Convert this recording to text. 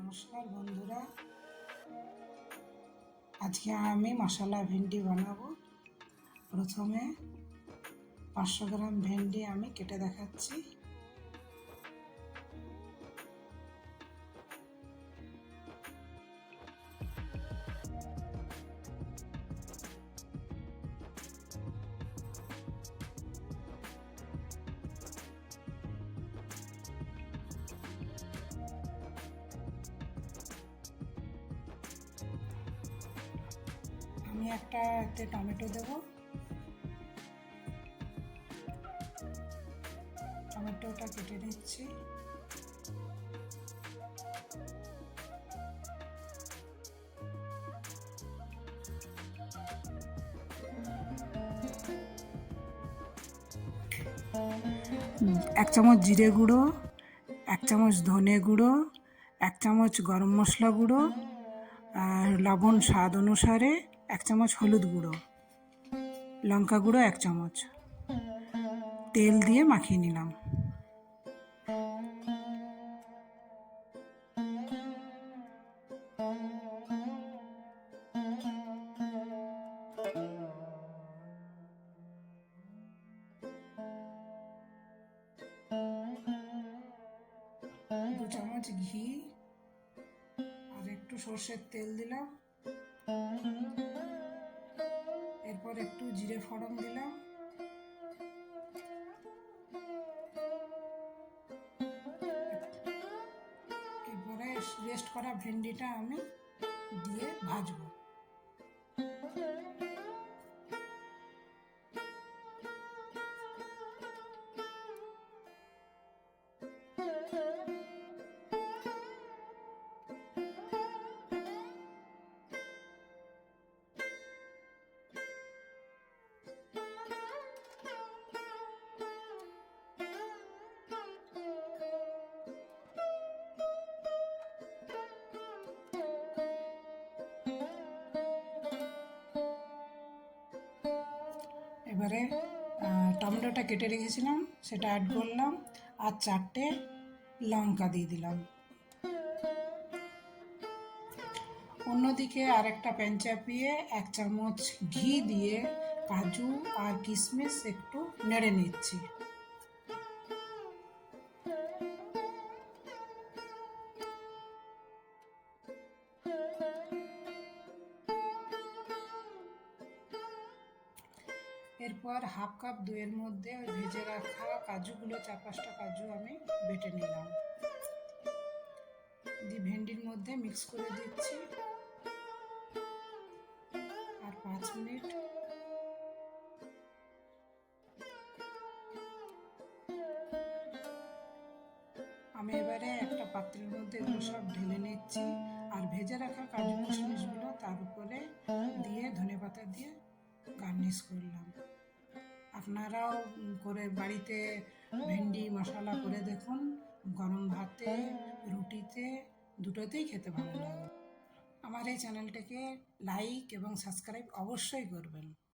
নমস্কার বন্ধুরা, আজকে আমি মশলা ভেন্ডি বানাবো। প্রথমে 500 গ্রাম ভেন্ডি আমি কেটে দেখাচ্ছি। আমি একটা এতে টমেটো দেবো। টমেটোটা কেটে নিচ্ছি। এক চামচ জিরে গুঁড়ো, 1 চামচ ধনে গুঁড়ো, 1 চামচ গরম মশলা গুঁড়ো, আর লবণ স্বাদ অনুসারে, 1 চামচ হলুদ গুঁড়ো, লঙ্কা গুঁড়ো 1 চামচ, তেল দিয়ে মাখিয়ে নিলাম। দু চামচ ঘি আর একটু সর্ষের তেল দিলাম। এরপর একটু জিরে ফোড়ন দিলাম। এরপরে রেস্ট করা ভেন্ডিটা আমি দিয়ে ভাজবো। এবারে টমেটোটা কেটে রেখেছিলাম সেটা অ্যাড করলাম, আর 4টে লঙ্কা দিয়ে দিলাম। অন্যদিকে আরেকটা প্যান চাপিয়ে 1 চামচ ঘি দিয়ে কাজু আর কিশমিশ একটু নেড়ে নিচ্ছি। এরপর 1/2 কাপ দইয়ের মধ্যে ওই ভেজে রাখা কাজুগুলো, 4-5টা কাজু আমি বেটে নিলাম, দিয়ে ভেন্ডির মধ্যে মিক্স করে দিচ্ছি। আর 5 মিনিট আমি এবারে একটা পাত্রের মধ্যে এগুলো সব ঢেলে নিচ্ছি, আর ভেজে রাখা কাজু কিশমিশগুলো তার উপরে দিয়ে ধনেপাতা দিয়ে গার্নিশ করলাম। আপনারাও করে বাড়িতে ভেন্ডি মশলা করে দেখুন, গরম ভাতে, রুটিতে, দুটোতেই খেতে ভালো লাগে। আমার এই চ্যানেলটাকে লাইক এবং সাবস্ক্রাইব অবশ্যই করবেন।